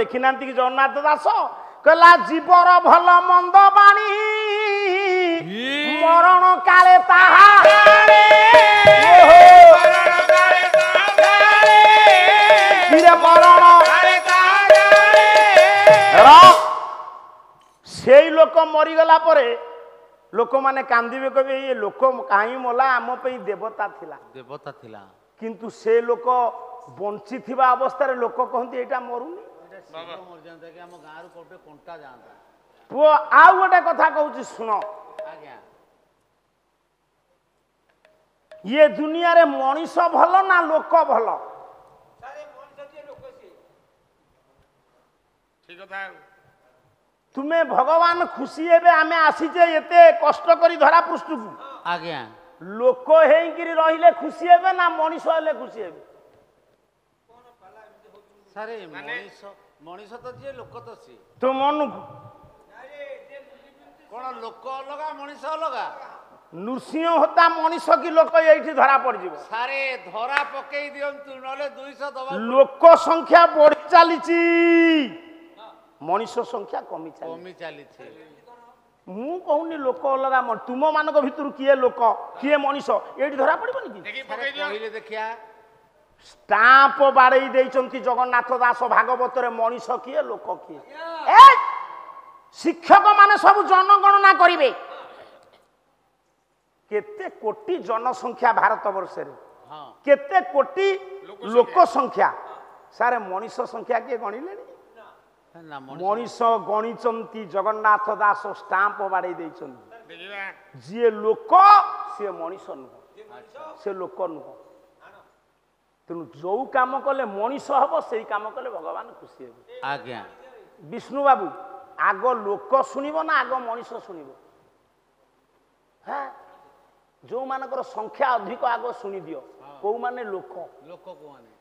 देखी ना कि जगन्नाथ दास कहला जीवर भल मंद बाणी मरण काले ताहा मरण से लोक मरीगला लोक माने कांदिबे कबे ये लोक कहीं मला आम पे देवता थिला किंतु से लोक बंची थिबा अवस्था रे लोक कहंती एटा मरुनी मर जानता कि हम गां रो कोटे कोंटा जानता पुओ आ गोटे कथा कहूची सुनो आज्ञा ये दुनिया रे मनीष भलो ना लोक भलो सारे मनीष जे लोक से ठीक कथा तुम्हें भगवान खुशी हेबे आमे आसीचे एते कष्ट करी धरा पृष्ठ को आज्ञा लोक हेंकिरी रहिले खुशी हेबे ना मनीष हेले खुशी हेबे सारे मनीष मनीष तो जे लोक तो सी तो मन कोन लोक अलगा मनीष अलगा नृसिंह होता मनीष की लोक एठी धरा पड़ जिवो सारे धरा पकेई दियंतु नले 200 दबा लोक संख्या बढ़ी चलीची मनीष संख्या कमी चली मु कहूनी लोक अलगा तुम मान भीतर किए लोक किए मनीष ये धरा पड़बनी कि देखिया स्टाम्प बाड़े देइचंती जगन्नाथ दास भागवत रे मनीष किए लोक किए शिक्षक माने सब जनगणना करिवे केते कोटी जनसंख्या भारत वर्ष रे केते कोटी लोक संख्या सारे मनीष संख्या के गणिले मनीष गणिचंती जगन्नाथ दास स्टाम्प बाड़े देइचंती जे लोक से मनीष नुह से लोक नुह तेणु जो काम कले मनीष हम से काम कले भगवान खुशी हे आज्ञा विष्णु बाबू आग लोक शुणव ना आग मनीष शुणव हाँ जो मानकर संख्या अधिक आग शुणी दियो कौ माने लोक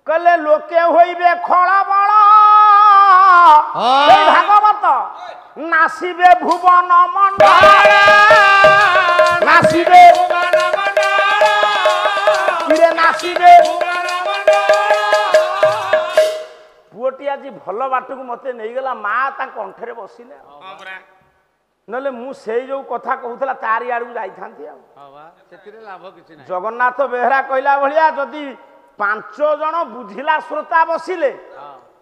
कले लोके होइबे खड़ा बड़ा भागवत नासिबे भुवन मंडल नासिबे नासिबे पुओटी आज भल बाट को मत नहीं गला माँ कंठे बसिले नले मु से जो कथा कहूला तारी आड़ जगन्नाथ बेहरा कहला भलिया जदि 5 जन बुझिला श्रोता बसिले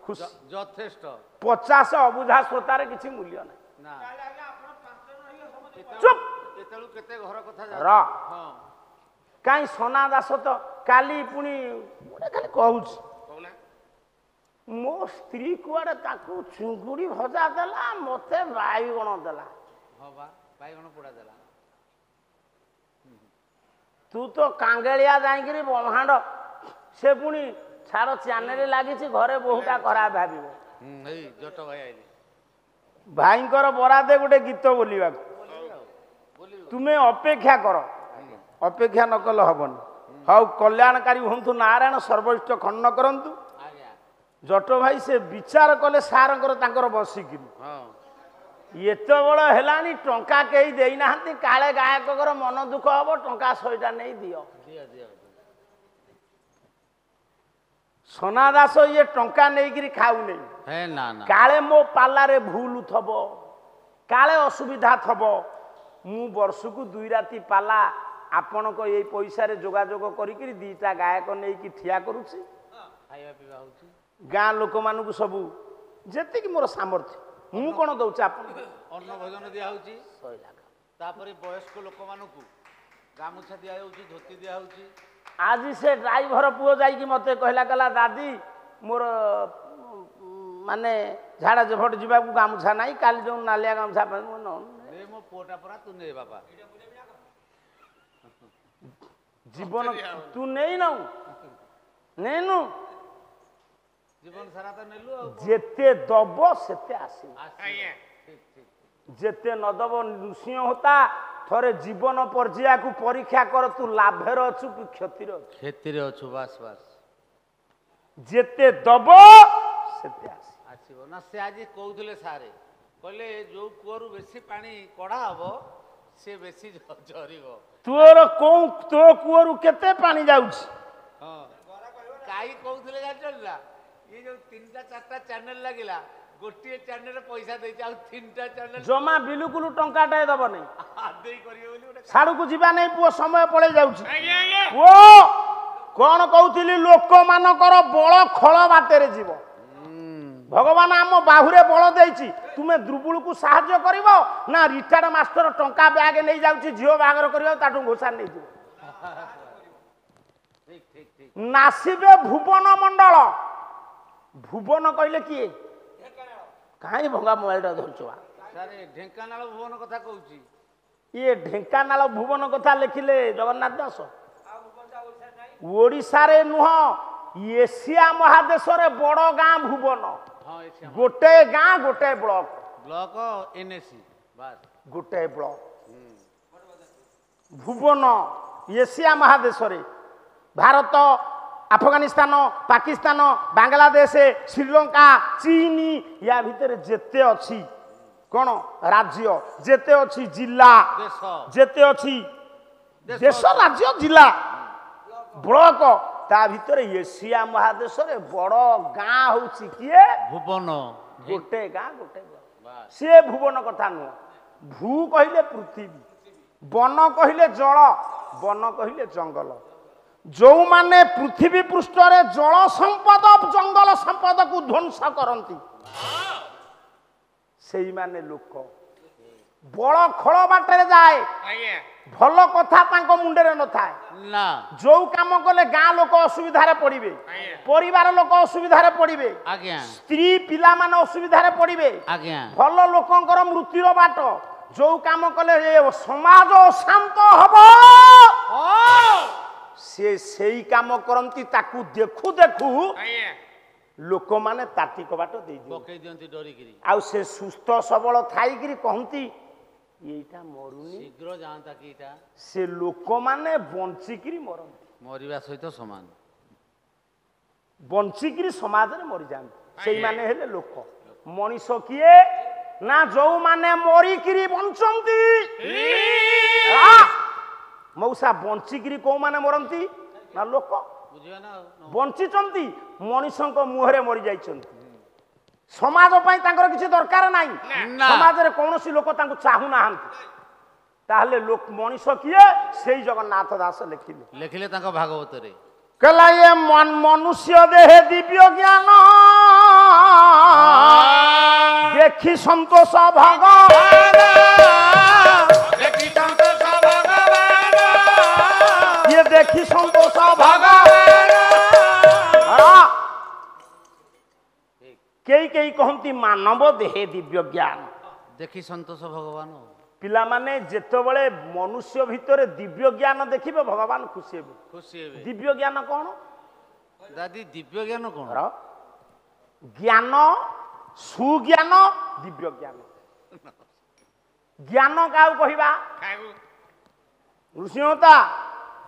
यथेष्ट 50 अबुझा श्रोतार किसी मूल्य ना चुप कहीं सोना दास तो काली पुणी खाली कहूँ मो स्त्री कुआड़े ताकू चुंगुड़ी भजा देला मते बाईगण देला बाईगण पोड़ा देला तू तो कांगेलिया जाइकरी ब्रह्मांड से पुणी छाड़ चैनल लगी घरे बहुटा खराब भाव भाईंकर बरादे गोटे गीत बोलवा तुम्हें अपेक्षा कर अपेक्षा न कले हेनी हाउ कल्याणकारी हूँ नारायण सर्वोष्ट खंडन करंतु जट भाई से विचार कले सार बसिक एत बड़ है टंका कई देना काले गायक मन दुख हम टंका 100टा नहीं दियो सोना दास ये टंका नहीं खाऊ नहीं काले मो पालारे भूल थब काले असुविधा थब मु वर्ष को 2 राति पाला आपण को ये पैसा रे जोगाजोग करी 2टा गायक नहीं कि ठिया करूची खाଇବା पिबा होची गाँ लोक मानू सबू जी मोर सामर्थ्य मु कौन दौच अन्न भोजन दिया होची 100 लाख तापरे वयस्क लोक मानू गामुछा दिया होची धोती दिया होची आज से ड्राइवर पुओ जाई मते कहला कला दादी मोर माने झाड़ा झपट जीवा को गामुछा नहीं काली जो नालिया गामुछा दे मो पोटा परा तू ने बाबा जीवन तू नहीं नौ नेनु जीवन सारा तो नेलु जेते दब सेते आसी जेते न दब नृसिंह होता थरे जीवन पर्याय को परीक्षा कर तू लाभर अच्छु कि क्षतिर अच्छु बस बस जेते दब सेते आसीबो ना से आज कहउथले सारे कहले जो कुआरु बेसी पानी कड़ा हबो से बेसी झरिबो तोर को तो कुआरु केते पानी जाउछ हां काई कहउथले जाचला ये जो 3टा 4टा चैनल लागिला गोटे चैनल पैसा देछि आ तीनटा चैनल जमा बिलकुल टंकाटाए दब नहीं साड़ू को जीवा नहीं पुओ समय पड़े जाउछि पुओ कौन कहूली लोक मानकर बल खल बाटे जीव भगवान आम बाहुरे बल देछि तुमे दुर्बल को साहाय्य करिव ना रिटायर्ड मास्टर टंका बैग नहीं जाउछि झियो बागर करिव ताटू घोषा नहीं जीव नासिबे भुवन मंडल भुवन कहले किए कहीं भंगा मोबाइल धरछुआ ढेंकानाल भुवन कथा कहूची ये ढेंकानाल भुवन कथा लिखिले जगन्नाथ दास ओडिशा रे नुह एशिया महादेश रे बड़ गाँ भुवन गोटे गाँ गोटे ब्लॉक ब्लॉक एनएसी बस गोटे ब्लॉक भुवन एशिया महादेश रे भारत अफगानिस्तान पाकिस्तान बांग्लादेश श्रीलंका चीन या भीतर जेते अच्छी कौन राज्य जेते अच्छी जिला जेते अच्छी देश राज्य जिला ब्लॉक ता भीतर एशिया महादेश रे बड़ गाँ होची किए भुवन गोटे गाँ गोटे से भुवन कथा नुह भू कहले पृथ्वी वन कहले जल वन कहले जंगल जो माने पृथ्वी पृष्ठ रे जल संपद जंगल संपद को ध्वंस करती से माने लोक बड़ खल बाटे जाए भल कथा तांको मुंडे न थाए ना जो काम कले गाँ लोक असुविधा पड़े परिवार लोक असुविधा पड़े स्त्री पिला माने असुविधा पड़े भल लोकंकर मृत्युर बाट जो काम कले समाज अशांत हब से काम करती ताकू देखू देखू लोक माने ताटिक बाट दे डरिकी आ से सुस्थ सबल थाई कहती एटा मरुनी शीघ्र जानता कि से लोक माने बंचिकी मरती मरिबा सहित समान बंचिकी समाज रे मरि जांती से माने हेले लोक मनीष किए ना जो माने मरिकी बंचंती मौसा बंचिकी कौ माने मरती ना लोक बंचिचंती मनीषक मुहरे मरी जाइचंती समाज पाई तांकर किसी दरकार नाही समाज रे कोनोसी लोक तांको चाहू नाहंती ताहले लोक मनीष किए सेई जगन्नाथ दास लिखिले तांको भागवत रे कहला ये मनुष्य देहे दिव्य ज्ञान देखी संतोष भगवान देखी संतोष भगवान ये देखी संतोष भगवान कई कई कहती मानव देहे दिव्य ज्ञान देखी संतोष भगवान पिला माने जेतबळे मनुष्य भितर दिव्य ज्ञान देखिबे भगवान खुशी हेबे दिव्य ज्ञान कौन दादी दिव्य ज्ञान कौन ज्ञान सुज्ञान दिव्य ज्ञान ज्ञान का कहवा ऋषिता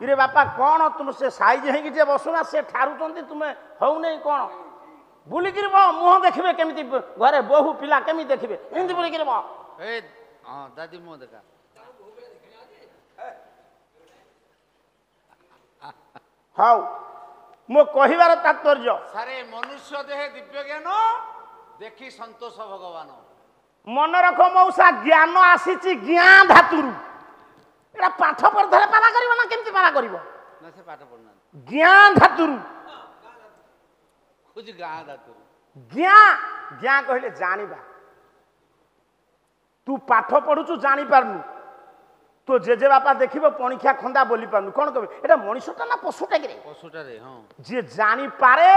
इरे बापा कौन तुम से साइज है बसुना से ठारुचंती तुम्हें हौ नहीं कौन बुलिक मुह देखिए केमी घरे बहु पिला केमी देखिए एमती बुलिक दादी मुह देखा हाँ मो कहबार तात्पर्य सारे मनुष्य देहे दिव्य ज्ञान देखी संतोष भगवान मन रख मौसा ज्ञान आसी ज्ञान धातुरु एटा पाठ पढ़ले पाला करिवो ना केमती पाला करिवो ना से पाठ पढ़ना ज्ञान धातुरु कुछ गाँ धातुरु ज्ञान ज्ञान कहले जानिबा तू पाठ पढ़ुचु जानी पारनु तो जेजे बापा देखिबो पणिखा खंदा बोली पारनु कोन कहबे एटा मनुष्यटा ना पशुटा रे पशुटा रे हां जे जानी पारे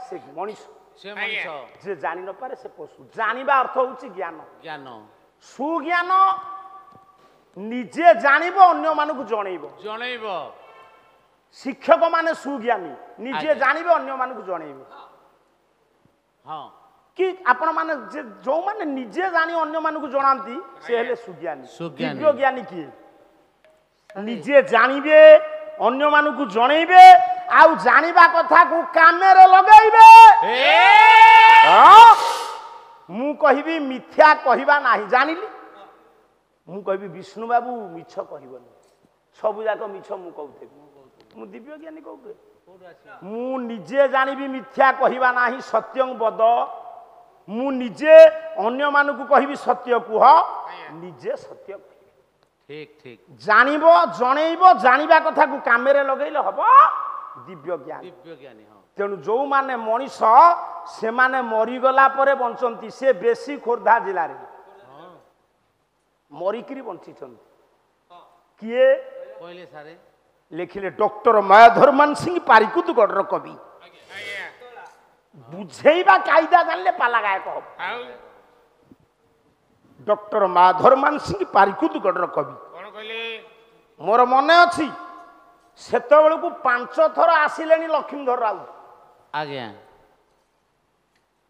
से मनुष्य से मनुष्य जे जानी न पारे से पशु जानिबा अर्थ होउची ज्ञान ज्ञान सुज्ञान निजे जानिबो अन्य मानकु जणैबो शिक्षक माने सुज्ञानी निजे जानिबे अन्य मानकु जणैबे हां कि आपण माने जो माने निजे जानी अन्य मानकु जणांती से हेले सुज्ञानी दिव्य ज्ञानी की निजे जानिबे अन्य मानकु जणैबे आउ जानिबा कथा को कामे रे लगाइबे मु कहिबी मिथ्या कहिबा नाही जानिली मु कहबी विष्णु बाबू मिछ कहबनी सब जाक मिछ मु कहते मु दिव्य ज्ञानी कहते मु निजे जानिबी मिथ्या कहिबा नाही सत्यं बद ମୁଁ ନିଜେ ଅନ୍ୟମାନଙ୍କୁ କହିବି ସତ୍ୟ କୁହ, ନିଜେ ସତ୍ୟ କହିବି। ଠିକ ଠିକ। ଜାଣିବ ଜଣେଇବ, ଜାଣିବା କଥାକୁ କାମରେ ଲଗେଇଲେ ହବ ଦିବ୍ୟ ଜ୍ଞାନ। ଦିବ୍ୟ ଜ୍ଞାନୀ। ହଁ। ତେଣୁ ଯୋଉମାନେ ମଣିଷ ସେମାନେ ମରିଗଲା ପରେ ବଞ୍ଚନ୍ତି, ସେ ବେଶୀ ଖୋର୍ଦ୍ଧା ଜିଲ୍ଲାରେ ମରିକିରି ବଞ୍ଚିଛନ୍ତି। କିଏ କହିଲେ ସାରେ? ଲେଖିଲେ ଡକ୍ଟର ମାୟାଧରମାନ ସିଂ ପାରିକୁଦଗଡ଼ର କବି। ବୁଝେଇବା କାଇଦା ଜାଣିଲେ ପାଲା ଗାୟକ ହବ। ଡକ୍ଟର ମାୟାଧରମାନ ସିଂ ପାରିକୁଦଗଡ଼ର କବି। ମୋର ମନେ ଅଛି ସେତେବେଳକୁ 5 ଥର ଆସିଲେଣି ଲକ୍ଷ୍ମୀଧର ରାଉତ। ଆଜ୍ଞା।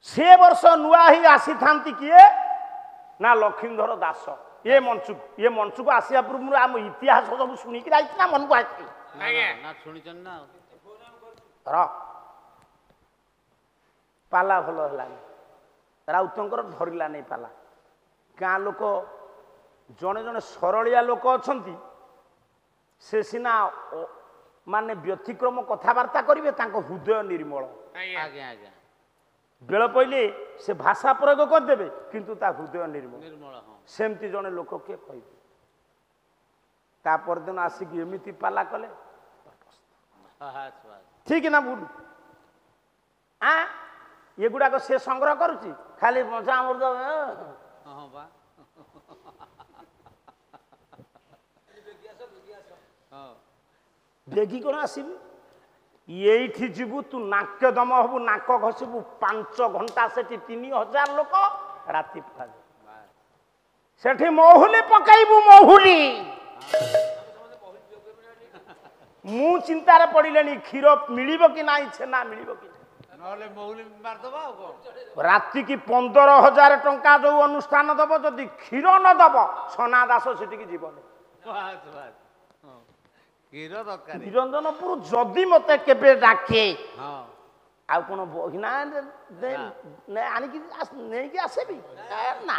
ସେ ବର୍ଷ ନୂଆ ହେଇ ଆସିଥାନ୍ତି କିଏ ନା ଲକ୍ଷ୍ମୀଧର ଦାସ। ଏ ମଞ୍ଚକୁ ଆସିବା ପୂର୍ବରୁ ଆମ ଇତିହାସ ସବୁ ଶୁଣିକି ଯାଇଚି ନା ମନକୁ ଆସିଛି? ନା ଶୁଣିଛନ୍ତି ନା। ପାଲା ଭଲ ହେଲାନି, ରାଉତଙ୍କର ଧରିଲା ନେଇ ପାଲା। ଗାଁ ଲୋକ ଜଣେ ଜଣେ ସରଳିଆ ଲୋକ ଅଛନ୍ତି, ସେ ସିନା ମାନେ ବ୍ୟତିକ୍ରମ କଥାବାର୍ତ୍ତା କରିବେ, ତାଙ୍କ ହୃଦୟ ନିର୍ମଳ। ଆଜ୍ଞା ଆଜ୍ଞା। ବେଳ ପଇଲେ ସେ ଭାଷା ପ୍ରୟୋଗ କରିଦେବେ, କିନ୍ତୁ ତା ହୃଦୟ ନିର୍ମଳ। ସେମିତି ଜଣେ ଲୋକ କିଏ କହିବେ? ତା ପରଦିନ ଆସିକି ଏମିତି ପାଲା କଲେ, ଠିକ ନା ଭୁଲ? ଏଗୁଡାକ ସେ ସଂଗ୍ରହ କରୁଛି, ଖାଲି ମଜା ଅମୃତ। ବେଗି କଣ ଆସିବି? ଏଇଠି ଯିବୁ ତୁ ନାକ୍ୟଦମ ହବୁ, ନାକ ଘଷିବୁ, 5 ଘଣ୍ଟା ସେଠି 3000 ଲୋକ ରାତି ପାଇବେ। ସେଠି ମହୁଲି ପକେଇବୁ, ମହୁଲି। ମୁଁ ଚିନ୍ତାରେ ପଡ଼ିଲେଣି, କ୍ଷୀର ମିଳିବ କି ନାହିଁ, ଛେନା ମିଳିବ କି ନାହିଁ। ରାତି କି 15,000 ଟଙ୍କା ଯୋଉ ଅନୁଷ୍ଠାନ ଦବ, ଯଦି କ୍ଷୀର ନ ଦବ ସନା ଦାସ ସେଠିକି ଯିବନି। ନିରଞ୍ଜନପୁର ଯଦି ମତେ କେବେ ଡାକେ, ଆଉ କଣ ବହିନା ଆଣିକି ନେଇକି ଆସିବି ନା?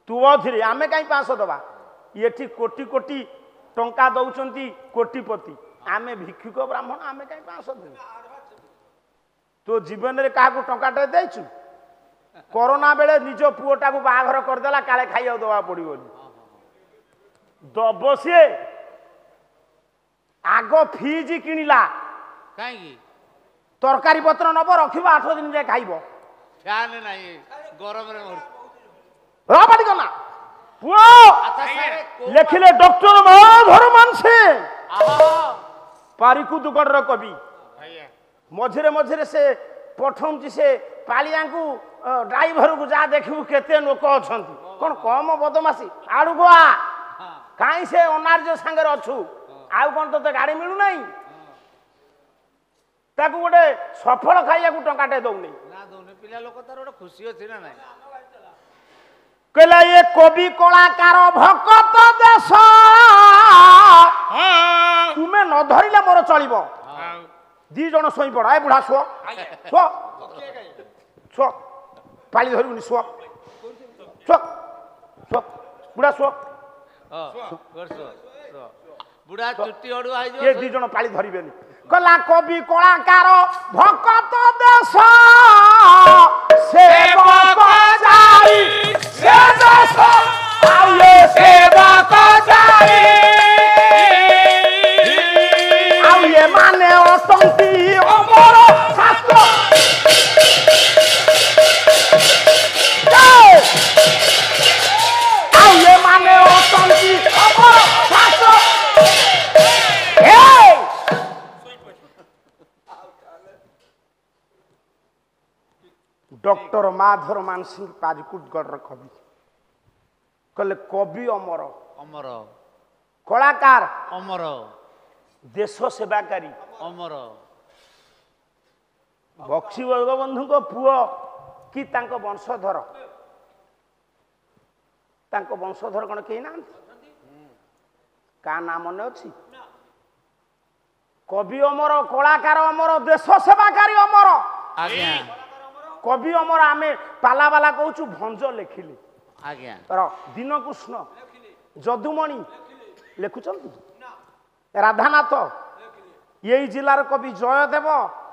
ତୁ ଅଧୀରେ ଆମେ କାହିଁ 500 ଦବା? ଏଠି କୋଟି କୋଟି ଟଙ୍କା ଦଉଛନ୍ତି କୋଟିପତି, ଆମେ ଭିକ୍ଷୁକ ବ୍ରାହ୍ମଣ, ଆମେ କାହିଁ 500 ଦେବୁ? ତୋ ଜୀବନରେ କାହାକୁ ଟଙ୍କାଟେ ଦେଇଛୁ? କରୋନା ବେଳେ ନିଜ ପୁଅଟାକୁ ବାହାଘର କରିଦେଲା, କାଳେ ଖାଇବାକୁ ଦବାକୁ ପଡିବନି। ଦବ ସିଏ। ଆଗ ଫ୍ରିଜ କିଣିଲା, କାହିଁକି? ତରକାରୀ ପତ୍ର ନବ, ରଖିବ, 8 ଦିନ ଯାଏ ଖାଇବ। ପୁଅ ଲେଖିଲେ ଡକ୍ଟର ମାୟାଧରମାନ ସିଂ ପାରିକୁଦଗଡ଼ର କବି। ମଝିରେ ମଝିରେ ସେ ପଠଉଛି ସେ ପାଳିଆଙ୍କୁ, ଡ୍ରାଇଭରକୁ ଯା ଦେଖିବୁ କେତେ ଲୋକ ଅଛନ୍ତି। କଣ କମ ବଦମାସି? ଆଡକୁ ଆ, କାହିଁ ସେ ଅନାର୍ଯ୍ୟ ସାଙ୍ଗରେ ଅଛୁ? ଆଉ କଣ ତୋତେ ଗାଡି ମିଳୁନାହିଁ? ତାକୁ ଗୋଟେ ସଫଳ ଖାଇବାକୁ ଟଙ୍କାଟେ ଦଉନି। ପିଲା ଲୋକ ତାର ଗୋଟେ ଖୁସି ଅଛି ନା ନାଇଁ? କହିଲା ଏ କବି କଳାକାର ଭକତ ଦେଶ, ତୁମେ ନ ଧରିଲେ ମୋର ଚଳିବ। 2 ଜଣ ଶୋଇ ପଡ। ଏ ବୁଢା ଶୁଅ, ଶୁଅ, ଶୁଅ, ପାଳି ଧରିବୁନି, ଶୁଅ, ଶୁଅ, ଶୁଅ, ବୁଢା ଶୁଅ। ବୁଢା ଚୁଟି ଅଡୁଆ ହେଇଯିବ। ଏ 2 ଜଣ ପାଳି ଧରିବେନି। କହିଲା କବି କଳାକାର ଭକତ ଦେଶ, ସେବକ ଯାଇ ସେ ଦେଶ, ଆଉ ଏ ସେବକ ଯାଇ, ଆଉ ଏମାନେ ଅଟନ୍ତି ଅମର ଶାସ୍ତ୍ର। ଆଉ ଏମାନେ ଅଟନ୍ତି ଅମର ଶାସ୍ତ୍ର। ଡକ୍ଟର ମାୟାଧରମାନ ସିଂ ପାରିକୁଦଗଡ଼ର କବି। କହିଲେ କବି ଅମର, ଅମର, କଳାକାର ଅମର, ଦେଶ ସେବାକାରୀ ଅମର। ବକ୍ସି ବଙ୍ଗବନ୍ଧୁଙ୍କ ପୁଅ କି ତାଙ୍କ ବଂଶଧର, ତାଙ୍କ ବଂଶଧର କଣ କେହି ନାହାନ୍ତି? କାହା ନାଁ ମନେ ଅଛି? କବି ଅମର, କଳାକାର ଅମର, ଦେଶ ସେବାକାରୀ ଅମର। ଆଜ୍ଞା। କବି ଅମର। ଆମେ ପାଲାବାଲା କହୁଛୁ ଭଞ୍ଜ ଲେଖିଲେ। ଆଜ୍ଞା। ଦୀନକୃଷ୍ଣ, ଯଦୁମଣି ଲେଖୁଛନ୍ତି, ରାଧାନାଥ, ଏଇ ଜିଲ୍ଲାର କବି ଜୟଦେବ,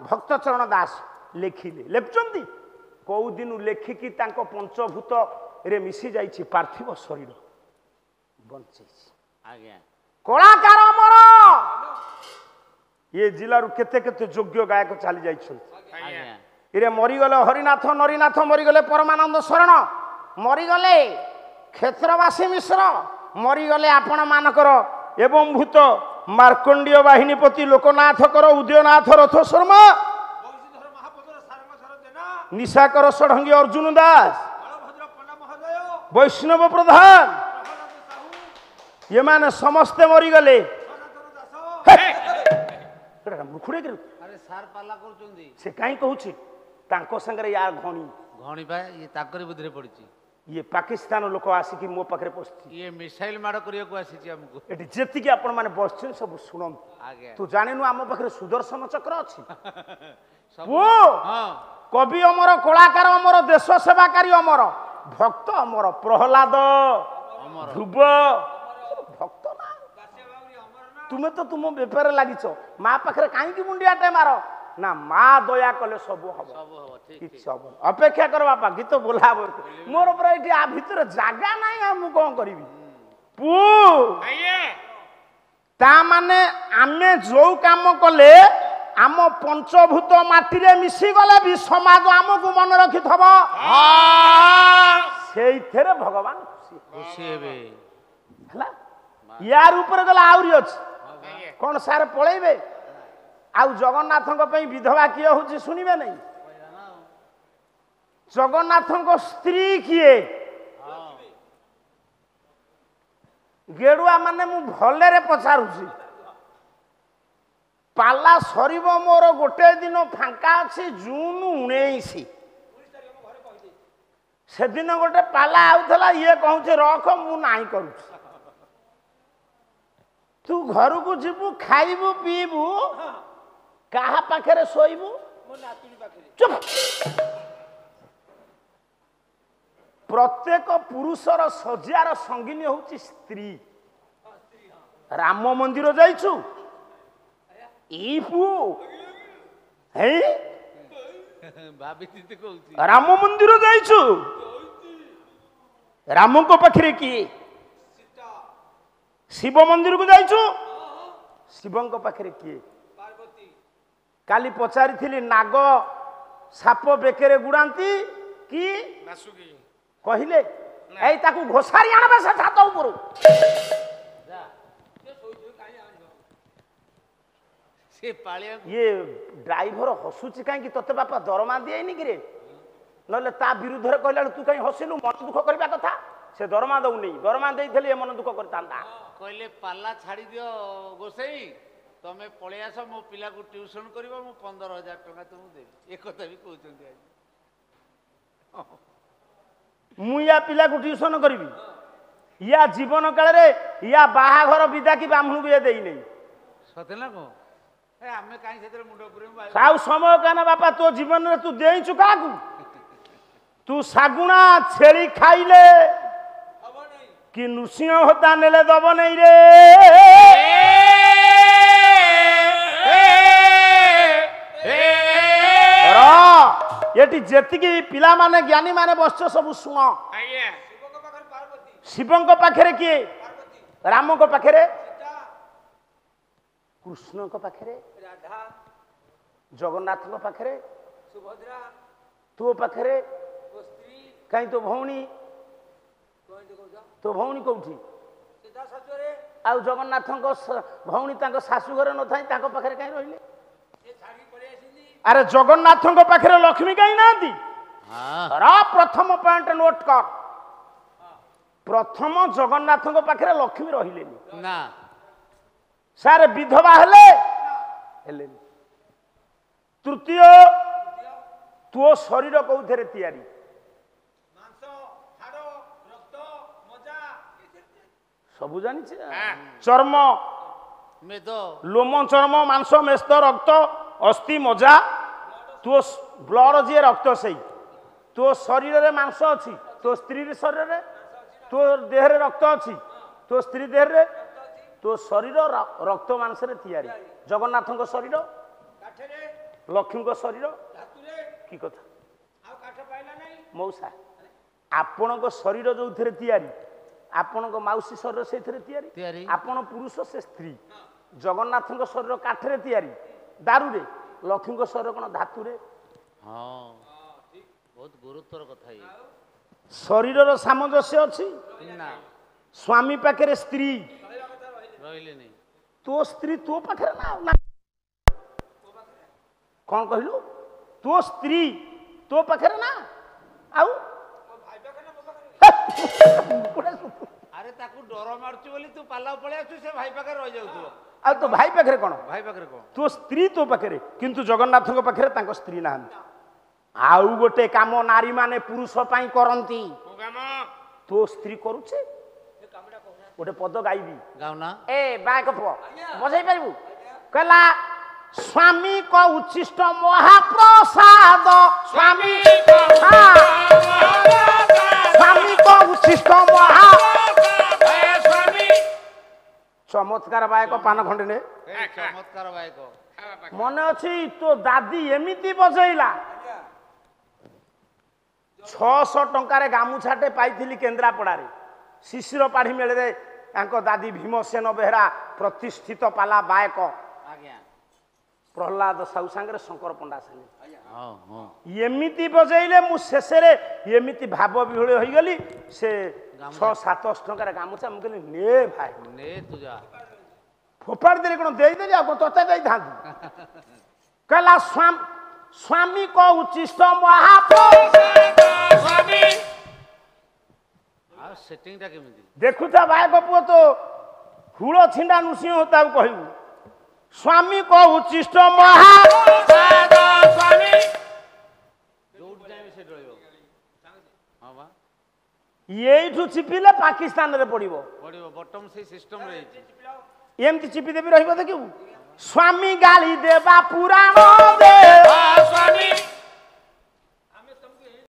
ଭକ୍ତଚରଣ ଦାସ ଲେଖିଲେ, ଲେଖୁଛନ୍ତି। କୋଉ ଦିନ ଲେଖିକି ତାଙ୍କ ପଞ୍ଚଭୂତରେ ମିଶି ଯାଇଛି ପାର୍ଥିବ ଶରୀର ବଞ୍ଚେଇଛି। ଆଜ୍ଞା କଳାକାର ଆମର ଏ ଜିଲ୍ଲାରୁ କେତେ କେତେ ଯୋଗ୍ୟ ଗାୟକ ଚାଲି ଯାଇଛନ୍ତି। ଏରେ ମରିଗଲେ ହରିନାଥ ନରୀନାଥ, ମରିଗଲେ ପରମାନନ୍ଦ ଶରଣ, ମରିଗଲେ କ୍ଷେତ୍ରବାସୀ ମିଶ୍ର, ମରିଗଲେ ଆପଣ ମାନଙ୍କର ଏବଂ ଭୂତ ମାର୍କଣ୍ଡୀୟ ବାହିନୀପତି ଲୋକନାଥକର ଉଦୟନାଥ ରଥ ଶର୍ମା, ନିଶାକର ଷଢଙ୍ଗୀ ଅର୍ଜୁନ ଦାସ, ବୈଷ୍ଣବ ପ୍ରଧାନ, ଏମାନେ ସମସ୍ତେ ମରିଗଲେ। ସେ କାହିଁ କହୁଛି ତାଙ୍କ ସାଙ୍ଗରେ ୟା ଘଣୀ ଘଣୀ ବା ଇଏ ତାଙ୍କରି ବୁଦ୍ଧିରେ ପଡିଛି। ଇଏ ପାକିସ୍ତାନ ଲୋକ ଆସିକି ମୋ ପାଖରେ ବସିଛି, ଇଏ ମିସାଇଲ ମାଡ଼ କରିବାକୁ ଆସିଛି ଆମକୁ। ଏଠି ଯେତିକି ଆପଣ ମାନେ ବସିଛନ୍ତି ସବୁ ଶୁଣନ୍ତୁ। ତୁ ଜାଣିନୁ ଆମ ପାଖରେ ସୁଦର୍ଶନ ଚକ୍ର ଅଛି। କବି ଅମର, କଳାକାର ଅମର, ଦେଶ ସେବାକାରୀ ଅମର, ଭକ୍ତ ଅମର, ପ୍ରହ୍ଲାଦ ଧ୍ରୁବ ଭକ୍ତ ନା। ତୁମେ ତ ତୁମ ବେପାରରେ ଲାଗିଛ, ମା ପାଖରେ କାହିଁକି ମୁଣ୍ଡିଆଟେ ମାର ନା? ମା ଦୟା କଲେ ସବୁ ହବ, କିଛି ହବ। ଅପେକ୍ଷା କର ବାପା, ଗୀତ ବୋଲା ହବ। ମୋର ପୁରା ଏଠି ଆ ଭିତରେ ଜାଗା ନାହିଁ, ଆଉ ମୁଁ କଣ କରିବି? ତା ମାନେ ଆମେ ଯୋଉ କାମ କଲେ ଆମ ପଞ୍ଚଭୂତ ମାଟିରେ ମିଶିଗଲେ ବି ସମାଜ ଆମକୁ ମନେ ରଖିଥବ, ସେଇଥିରେ ଭଗବାନ ଖୁସି ହେବେ। ହେଲା, ୟାର ଉପରେ ଗଲେ ଆହୁରି ଅଛି। କଣ ସାର୍ ପଳେଇବେ? ଆଉ ଜଗନ୍ନାଥଙ୍କ ପାଇଁ ବିଧବା କିଏ ହଉଛି ଶୁଣିବେ ନାହିଁ? ଜଗନ୍ନାଥଙ୍କ ସ୍ତ୍ରୀ କିଏ? ଗେଡୁଆ ମାନେ ମୁଁ ଭଲରେ ପଚାରୁଛି। ପାଲା ସରିବ ମୋର ଗୋଟେ ଦିନ ଫାଙ୍କା ଅଛି, ଜୁନ 19। ସେଦିନ ଗୋଟେ ପାଲା ଆଉଥିଲା, ଇଏ କହୁଛି ରଖ ମୁଁ ନାହିଁ କରୁଛି। ତୁ ଘରକୁ ଯିବୁ, ଖାଇବୁ, ପିଇବୁ, କାହା ପାଖରେ ଶୋଇବୁ? ଚୁପ। ପ୍ରତ୍ୟେକ ପୁରୁଷର ଶଯ୍ୟାର ସଙ୍ଗିନୀ ହଉଛି ସ୍ତ୍ରୀ। ରାମ ମନ୍ଦିର ଯାଇଛୁ? ରାମ ମନ୍ଦିର ଯାଇଛୁ? ରାମଙ୍କ ପାଖରେ କିଏ? ଶିବ ମନ୍ଦିରକୁ ଯାଇଛୁ? ଶିବଙ୍କ ପାଖରେ କିଏ? କାଲି ପଚାରିଥିଲି, ନାଗ ସାପ ବେକରେ ଗୁଡାନ୍ତି କି କହିଲେ? ଏଇ ତାକୁ ଘୋଷାରି ଆଣବେ ସେ ଛାତ ଉପରୁ। ଇଏ ଡ୍ରାଇଭର ହସୁଛି କାହିଁକି? ତତେ ବାପା ଦରମା ଦିଏନି କିରେ? ନହେଲେ ତା ବିରୁଦ୍ଧରେ କହିଲା ତୁ କାହିଁ ହସିଲୁ? ମନ ଦୁଃଖ କରିବା କଥା। ସେ ଦରମା ଦଉନି, ଦରମା ଦେଇଥିଲେ ଏ ମନ ଦୁଃଖ କରିଥାନ୍ତା। କହିଲେ ପାଲା ଛାଡି ଦିଅ ଗୋସେଇ, ତମେ ପଳେଇ ଆସ, ମୋ ପିଲାକୁ ଟ୍ୟୁସନ କରିବ, ମୁଁ 15,000 ଟଙ୍କା ତମକୁ ଦେବି। ଏ କଥା ବି କହୁଛନ୍ତି ଆଜି। ମୁଁ ୟା ପିଲାକୁ ଟ୍ୟୁସନ କରିବି? ୟା ଜୀବନ କାଳରେ ୟା ବାହାଘର ବିଦା କି ବ୍ରାହ୍ମଣକୁ ଇଏ ଦେଇନେଇ। ସତେ ନା କଣ? ଆମେ କାହିଁ ସେଥିରେ ମୁଣ୍ଡ ପୁରେଇବୁ? ଆଉ ସମୟ କାନ ବାପା, ତୋ ଜୀବନରେ ତୁ ଦେଇଛୁ କାହାକୁ? ତୁ ଶାଗୁଣା ଛେଳି ଖାଇଲେ କି ନୃସିଂହ ହୋତା ନେଲେ ଦବ ନେଇ ରେ। ଏଠି ଯେତିକି ପିଲାମାନେ ଜ୍ଞାନୀ ମାନେ ବସିଛ ସବୁ ଶୁଣ। ଶିବଙ୍କ ପାଖରେ କିଏ? ରାମଙ୍କ ପାଖରେ, କୃଷ୍ଣଙ୍କ ପାଖରେ, ଜଗନ୍ନାଥଙ୍କ ପାଖରେ, ତୋ ପାଖରେ କାହିଁ? ତୋ ଭଉଣୀ, ତୋ ଭଉଣୀ କୋଉଠି? ଆଉ ଜଗନ୍ନାଥଙ୍କ ଭଉଣୀ ତାଙ୍କ ଶାଶୁ ଘରେ ନଥାଇ ତାଙ୍କ ପାଖରେ କାହିଁ ରହିଲେ? ଆରେ ଜଗନ୍ନାଥଙ୍କ ପାଖରେ ଲକ୍ଷ୍ମୀ କାହିଁ ନାହାନ୍ତି? ପ୍ରଥମ ପଏଣ୍ଟ ନୋଟ କର। ପ୍ରଥମ ଜଗନ୍ନାଥଙ୍କ ପାଖରେ ଲକ୍ଷ୍ମୀ ରହିଲେନି ନା। ସାର୍ ବିଧବା ହେଲେନି। ତୃତୀୟ, ତୋ ଶରୀର କୋଉଥିରେ ତିଆରି? ସବୁ ଜାଣିଛି। ଚର୍ମ, ମେଦ, ଲୋମ, ଚର୍ମ, ମାଂସ, ମେସ୍ତ, ରକ୍ତ, ଅସ୍ଥି, ମଜା। ତୋ ବ୍ଲଡ ଯିଏ ରକ୍ତ ସେଇ। ତୋ ଶରୀରରେ ମାଂସ ଅଛି, ତୋ ସ୍ତ୍ରୀ ଶରୀରରେ, ତୋ ଦେହରେ ରକ୍ତ ଅଛି, ତୋ ସ୍ତ୍ରୀ ଦେହରେ। ତୋ ଶରୀର ରକ୍ତ ମାଂସରେ ତିଆରି। ଜଗନ୍ନାଥଙ୍କ ଶରୀର, ଲକ୍ଷ୍ମୀଙ୍କ ଶରୀର, କି କଥା? ମଉସା ଆପଣଙ୍କ ଶରୀର ଯୋଉଥିରେ ତିଆରି ଆପଣଙ୍କ ମାଉସୀ ଶରୀର ସେଇଥିରେ ତିଆରି ଆପଣ ପୁରୁଷ ସେ ସ୍ତ୍ରୀ ଜଗନ୍ନାଥଙ୍କ ଶରୀର କାଠରେ ତିଆରି ଦାରୁରେ ଲକ୍ଷ୍ମୀଙ୍କ ଶରୀର କଣ ଧାତୁରେ ବହୁତ ଗୁରୁତ୍ୱର କଥା ଶରୀରର ସାମଞ୍ଜସ୍ୟ ଅଛି ସ୍ୱାମୀ ପାଖରେ ସ୍ତ୍ରୀ ରହିଲେନି ତୋ ସ୍ତ୍ରୀ ତୋ ପାଖରେ ନା କଣ କହିଲୁ ତୋ ସ୍ତ୍ରୀ ତୋ ପାଖରେ ନା ଆଉ ଆରେ ତାକୁ ଡର ମାରୁଛି ବୋଲି ତୁ ପାଲା ପଳେଇ ଆସୁଛୁ ସେ ଭାଇ ପାଖରେ ରହିଯାଉଥିବ ଆଉ ତୋ ଭାଇ ପାଖରେ କଣ ତୋ ସ୍ତ୍ରୀ ତୋ ପାଖରେ କିନ୍ତୁ ଜଗନ୍ନାଥଙ୍କ ପାଖରେ ତାଙ୍କ ସ୍ତ୍ରୀ ନାହାନ୍ତି ଆଉ ଗୋଟେ କାମ ନାରୀ ମାନେ ପୁରୁଷ ପାଇଁ କରନ୍ତି ତୋ ସ୍ତ୍ରୀ କରୁଛେ ଗୋଟେ ପଦ ଗାଇବି ଗାଉନା ଏ ବାଙ୍କ ପୁଅ ବସେଇ ପାରିବୁ କହିଲା ସ୍ୱାମୀ କ ଉଚ୍ଛିଷ୍ଟ ମହାପ୍ରସାଦ ସ୍ୱାମୀ କ ଉଚ୍ଛିଷ୍ଟ ମହା ଚମତ୍କାର ବାୟକ ପାନ ଖଣ୍ଡେ ନେ ଚମତ୍କାର ବାୟକ ମନେ ଅଛି ତୋ ଦାଦି ଏମିତି ବଜେଇଲା 600 ଟଙ୍କାରେ ଗାମୁଛାଟେ ପାଇଥିଲି କେନ୍ଦ୍ରାପଡ଼ାରେ ଶିଶିର ପାଢୀ ମେଳରେ ତାଙ୍କ ଦାଦି ଭୀମସେନ ବେହେରା ପ୍ରତିଷ୍ଠିତ ପାଲା ବାୟକ ପ୍ରହ୍ଲାଦ ସାହୁ ସାଙ୍ଗରେ ଶଙ୍କର ପଣ୍ଡା ସାଙ୍ଗେ ଏମିତି ବଜେଇଲେ ମୁଁ ଶେଷରେ ଏମିତି ଭାବ ବିହଳି ହୋଇଗଲି ସେ 600-700 ଟଙ୍କାର ଗାମୁଛା ମୁଁ କହିଲି ନେ ଭାଇ ନେ ତୁ ଯା ଫୋପାଡ଼ି ଦେଲି କଣ ଦେଇଦେଲି ଆଉ ତତେ ଦେଇଥାନ୍ତି କହିଲା ସ୍ୱାମୀ କ ଉଚ୍ଛିଷ୍ଟ ସେଟିଂଟା କେମିତି ଦେଖୁଥା ବାୟକ ପୁଅ ତ ହୁଳ ଛିଣ୍ଡା ନୃସିଂହ ତାକୁ କହିବୁ ସ୍ୱାମୀ କ ଉଚ୍ଛିଷ୍ଟ ଏଇଠୁ ଚିପିଲେ ପାକିସ୍ତାନରେ ପଡିବ ବଟମ ସେଇ ସିଷ୍ଟମ ରହିଛି ଏମିତି ଚିପି ଦେବି ରହିବ ଦେଖିବୁ ସ୍ୱାମୀ ଗାଳି ଦେବା ପୁରାଣ